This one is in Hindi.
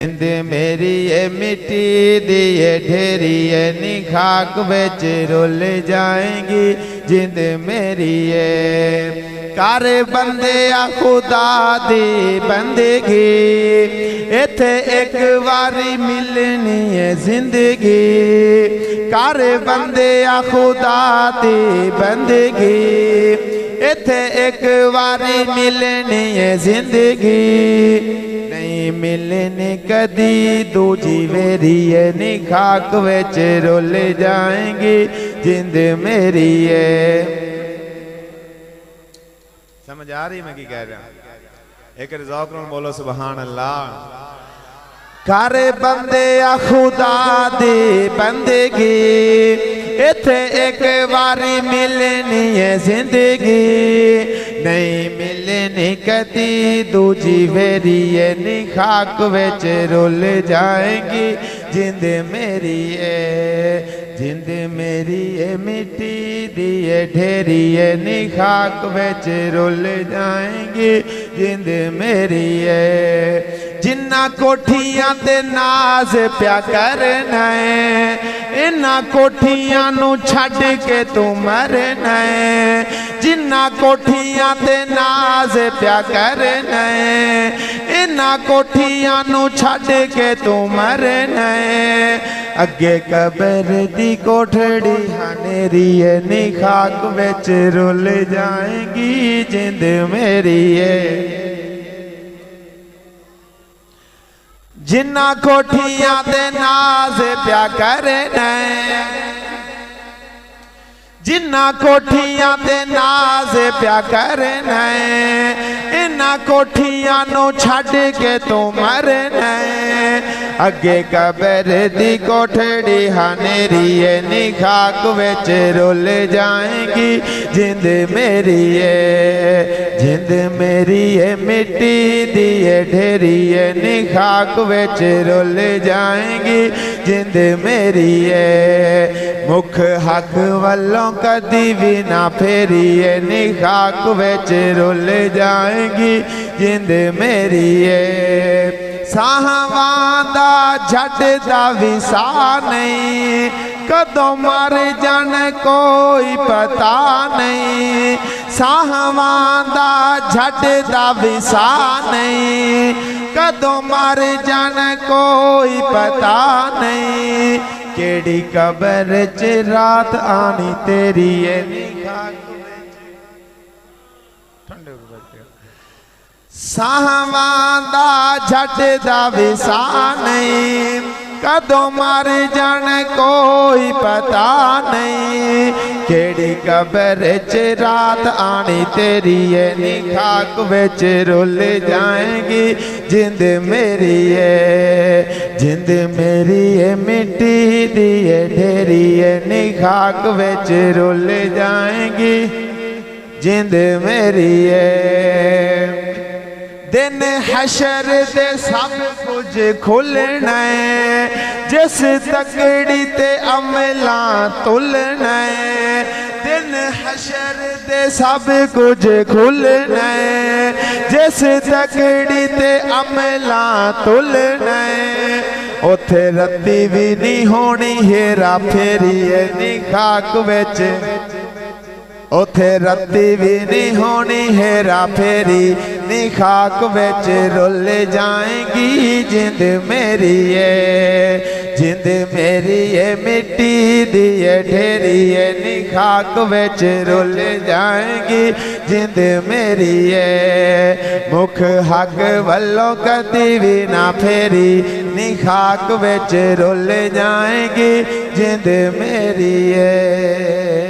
जिंद मेरी ये मिट्टी दी ये ढेरी ये नी खाक विच रुल जाएंगी। जिंद मेरी ये कर बंदे आ खुदा दी बंदगी, इथे एक बारी मिलनी है जिंदगी। कर बंदे आ खुदा दी बंदगी, इथे एक बारी मिलनी है जिंदगी। नहीं मिलनी कदी दूजी वेरी है नी खाक विच रुल जाएंगी। जिंद मेरी है। समझ आ रही मैं की कह रहा हूं? एक रिज़ौक़ नाल बोलो सुभान अल्लाह। कर बंदे आ खुदा दी बंदगी, इथे एक बारी मिलनी है जिंदगी। नहीं मिलनी कदी दूजी वेरी है नी खाक विच रुल जाएंगी। जिंद मेरी है। जिंद मेरी है मिट्टी दी है ढेरी है नी खाक विच रुल जाएंगी। जिंद मेरी है। जिन्ना कोठियां ते नाज प्या करना है, इन्ना कोठियां नू छड़ के तू मरना है। जिन्ना कोठियां ते नाज प्या करना है, इन्ना कोठियां नू छड़ के तू मरना है। अगे कबर दी कोठड़ी हनेरी है नी खाक विच रुल जाएंगी। जिंद मेरी है। जिन्ना कोठियां ते नाज प्या करना, जिन्ना कोठियां ते नाज प्या करना, इन्ना कोठियां नू छड़ के तू मरना। अगे कबर दी कोठड़ी हनेरी है नी खाक विच रुल जाएंगी। जिंद मेरी है। जिंद मेरी है मिट्टी दी है ढेरी है नी खाक विच रुल जाएंगी। जिंद मेरी है। मुख हक वल्लों कदी भी ना फेरी है नी खाक विच रुल जाएंगी। जिंद मेरी है। साहवां दा झट दा विसा नहीं, कदों मर जान कोई पता नहीं। साहवां दा झट दा विसा नहीं, कदों मर जान कोई पता नहीं। केड़ी कबर च रात आनी तेरी है नी खाक साहवां दा झट दा विसा नहीं, कदों मर जान कोई पता नहीं। केड़ी कबर च रात आनी तेरी है नी खाक विच रुल जाएंगी। जिंद मेरी है। जिंद मेरी है मिट्टी दी है ढेरी है नी खाक विच रुल जाएंगी। जिंद मेरी है। दिन हशर दे सब कुछ खुलना है, जिस तकड़ी ते अमला तुलना है। दिन हशर दे सब कुछ खुलना है, जिस तकड़ी ते अमला तुलना है। उथे रत्ती भी नहीं होनी हेरा फेरी है नी खाक विच। उथे रत्ती भी नहीं होनी हेरा फेरी नी खाक विच रुल जाएंगी। जिंद मेरी है। जिंद मेरी है मिट्टी दी है ढेरी है नी खाक विच रुल जाएंगी। जिंद मेरी है। मुख हक वल्लों कदी भी ना फेरी नी खाक विच रुल जाएंगी। जिंद मेरी है।